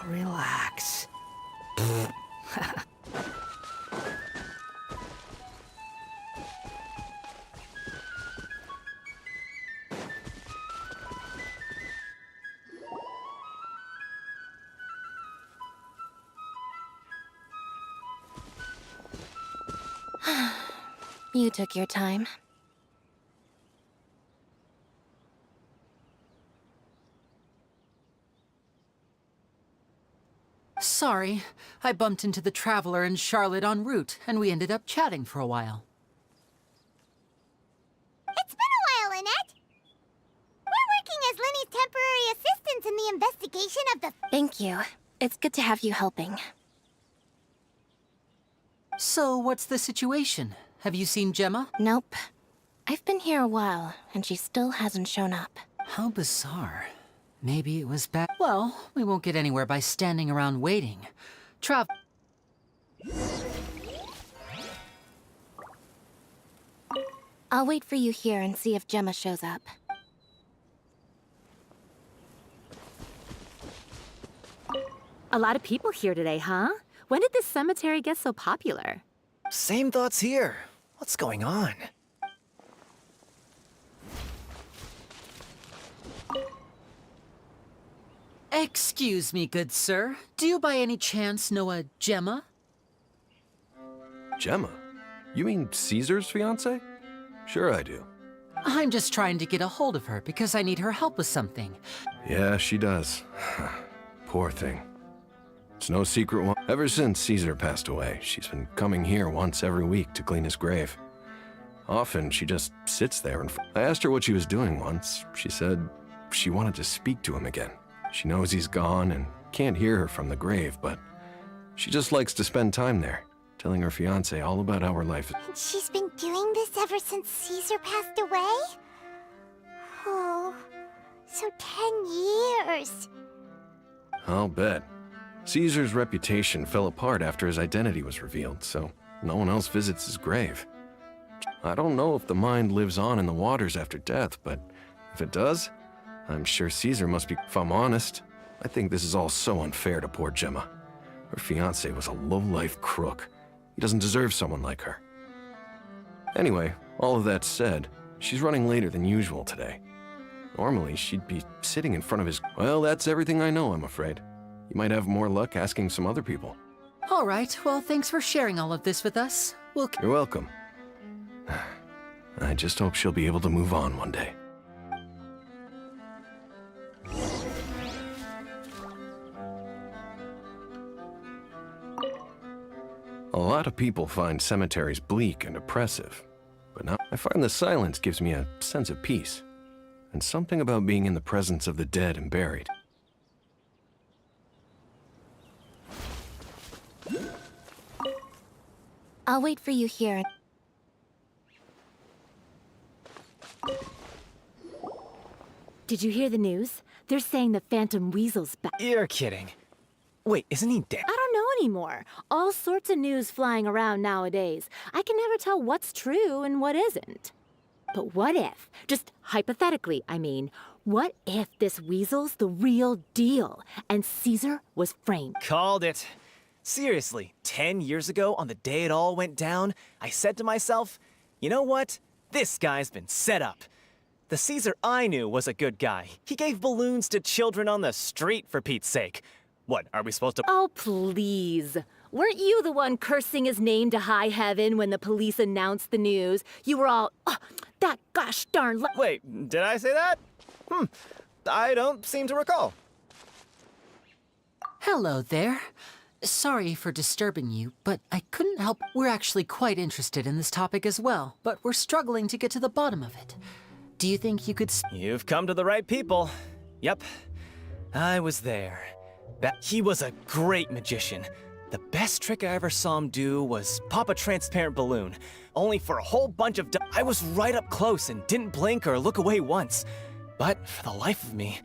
Relax. You took your time. Sorry, I bumped into the Traveler and Charlotte en route, and we ended up chatting for a while. It's been a while, Lynette. We're working as Lyney's temporary assistants in the investigation of the... Thank you. It's good to have you helping. So, what's the situation? Have you seen Gemma? Nope. I've been here a while, and she still hasn't shown up. How bizarre. Maybe it was bad. Well, we won't get anywhere by standing around waiting. I'll wait for you here and see if Gemma shows up. A lot of people here today, huh? When did this cemetery get so popular? Same thoughts here. What's going on? Excuse me, good sir. Do you by any chance know a Gemma? Gemma? You mean Caesar's fiancée? Sure I do. I'm just trying to get a hold of her because I need her help with something. Yeah, she does. Poor thing. It's no secret one. Ever since Caesar passed away, she's been coming here once every week to clean his grave. Often, she just sits there and... I asked her what she was doing once. She said she wanted to speak to him again. She knows he's gone and can't hear her from the grave, but she just likes to spend time there, telling her fiancé all about how her life is. And she's been doing this ever since Caesar passed away? Oh, so 10 years. I'll bet. Caesar's reputation fell apart after his identity was revealed, so no one else visits his grave. I don't know if the mind lives on in the waters after death, but if it does, I'm sure Caesar must be... If I'm honest, I think this is all so unfair to poor Gemma. Her fiancé was a low-life crook. He doesn't deserve someone like her. Anyway, all of that said, she's running later than usual today. Normally, she'd be sitting in front of his... Well, that's everything I know, I'm afraid. You might have more luck asking some other people. All right, well, thanks for sharing all of this with us. You're welcome. I just hope she'll be able to move on one day. A lot of people find cemeteries bleak and oppressive, but now I find the silence gives me a sense of peace, and something about being in the presence of the dead and buried. I'll wait for you here. Did you hear the news? They're saying the Phantom Weasel's back. You're kidding. Wait, isn't he dead? I don't know anymore. All sorts of news flying around nowadays. I can never tell what's true and what isn't. But what if, just hypothetically, I mean, what if this Weasel's the real deal and Caesar was framed? Called it. Seriously, 10 years ago, on the day it all went down, I said to myself, you know what? This guy's been set up. The Caesar I knew was a good guy. He gave balloons to children on the street, for Pete's sake. What, are we supposed to— Oh, please. Weren't you the one cursing his name to high heaven when the police announced the news? You were all, oh, that gosh darn— Wait, did I say that? I don't seem to recall. Hello there. Sorry for disturbing you, but I couldn't help. We're actually quite interested in this topic as well, but we're struggling to get to the bottom of it. Do you think you could... You've come to the right people. Yep, I was there. He was a great magician. The best trick I ever saw him do was pop a transparent balloon, only for a whole bunch of... I was right up close and didn't blink or look away once. But for the life of me,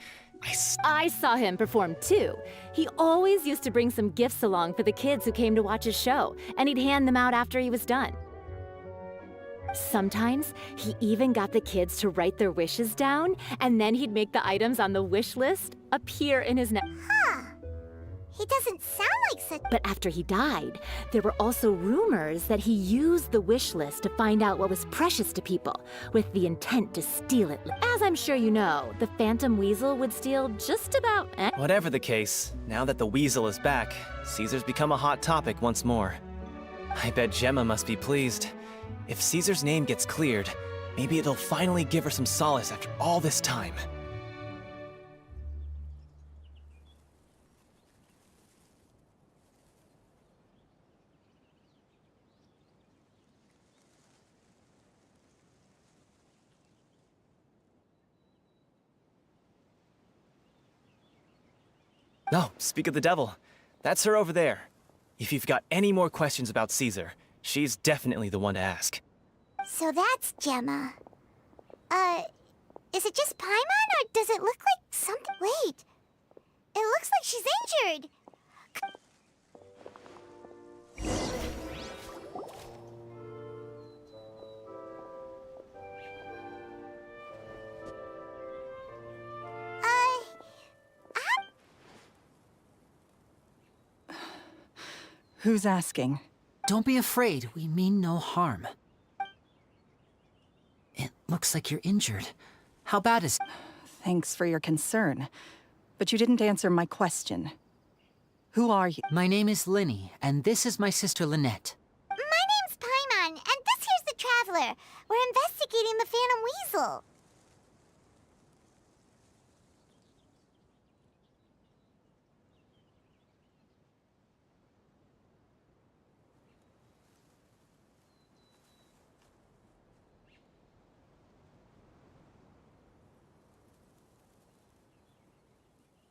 I saw him perform too. He always used to bring some gifts along for the kids who came to watch his show, and he'd hand them out after he was done. Sometimes he even got the kids to write their wishes down, and then he'd make the items on the wish list appear in his He doesn't sound like such. But after he died, there were also rumors that he used the wish list to find out what was precious to people, with the intent to steal it. As I'm sure you know, the Phantom Weasel would steal just about Whatever the case, now that the weasel is back, Caesar's become a hot topic once more. I bet Gemma must be pleased. If Caesar's name gets cleared, maybe it'll finally give her some solace after all this time. Oh, speak of the devil. That's her over there. If you've got any more questions about Caesar, she's definitely the one to ask. So that's Gemma. Is it just Paimon, or does it look like something? Wait. It looks like she's injured. Who's asking? Don't be afraid, we mean no harm. It looks like you're injured. How bad is... Thanks for your concern, but you didn't answer my question. Who are you? My name is Lyney, and this is my sister Lynette. My name's Paimon, and this here's the Traveler. We're investigating the Phantom Weasel.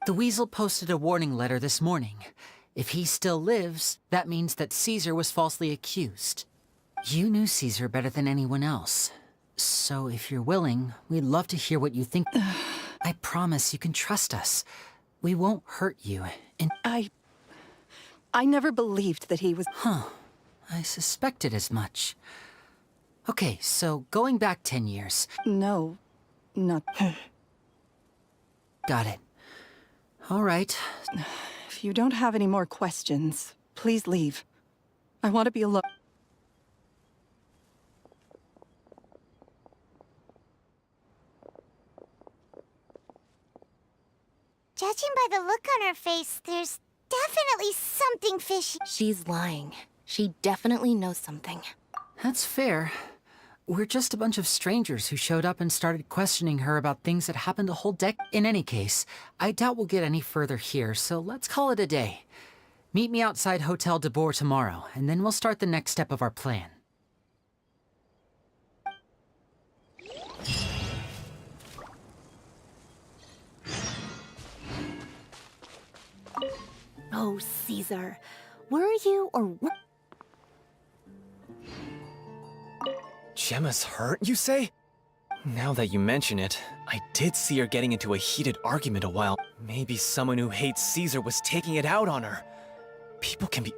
The Weasel posted a warning letter this morning. If he still lives, that means that Caesar was falsely accused. You knew Caesar better than anyone else. So if you're willing, we'd love to hear what you think. I promise you can trust us. We won't hurt you, and... I never believed that he was... I suspected as much. Okay, so going back 10 years... No, not... Got it. All right. If you don't have any more questions, please leave. I want to be alone. Judging by the look on her face, there's definitely something fishy. She's lying. She definitely knows something. That's fair. We're just a bunch of strangers who showed up and started questioning her about things that happened a whole In any case, I doubt we'll get any further here, so let's call it a day. Meet me outside Hotel de Boer tomorrow, and then we'll start the next step of our plan. Oh, Caesar. Were you or what? Gemma's hurt, you say? Now that you mention it, I did see her getting into a heated argument a while. Maybe someone who hates Caesar was taking it out on her. People can be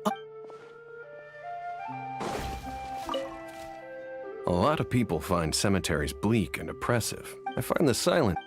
A lot of people find cemeteries bleak and oppressive. I find the silent...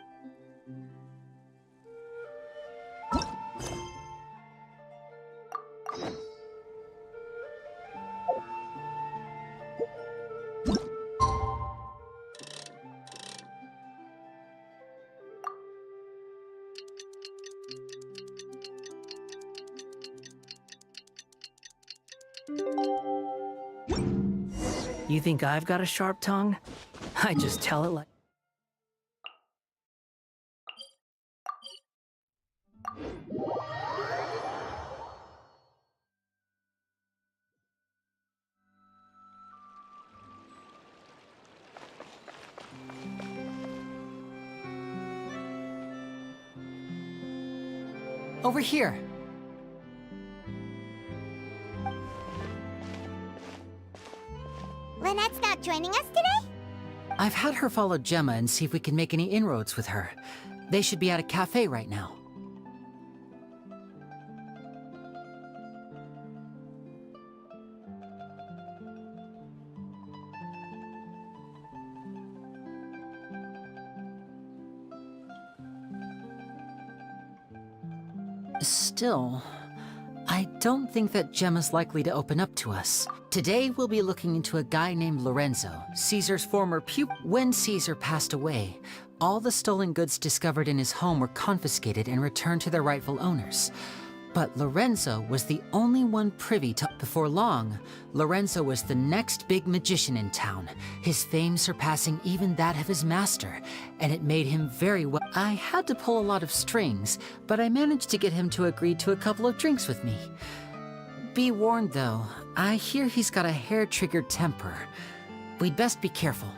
You think I've got a sharp tongue? I just tell it like... Over here. Lynette's not joining us today? I've had her follow Gemma and see if we can make any inroads with her. They should be at a cafe right now. Still, I don't think that Gemma's likely to open up to us. Today, we'll be looking into a guy named Lorenzo, Caesar's former pupil. When Caesar passed away, all the stolen goods discovered in his home were confiscated and returned to their rightful owners. But Lorenzo was the only one privy to. Before long, Lorenzo was the next big magician in town, his fame surpassing even that of his master, and it made him very well. I had to pull a lot of strings, but I managed to get him to agree to a couple of drinks with me. Be warned though, I hear he's got a hair-triggered temper. We'd best be careful.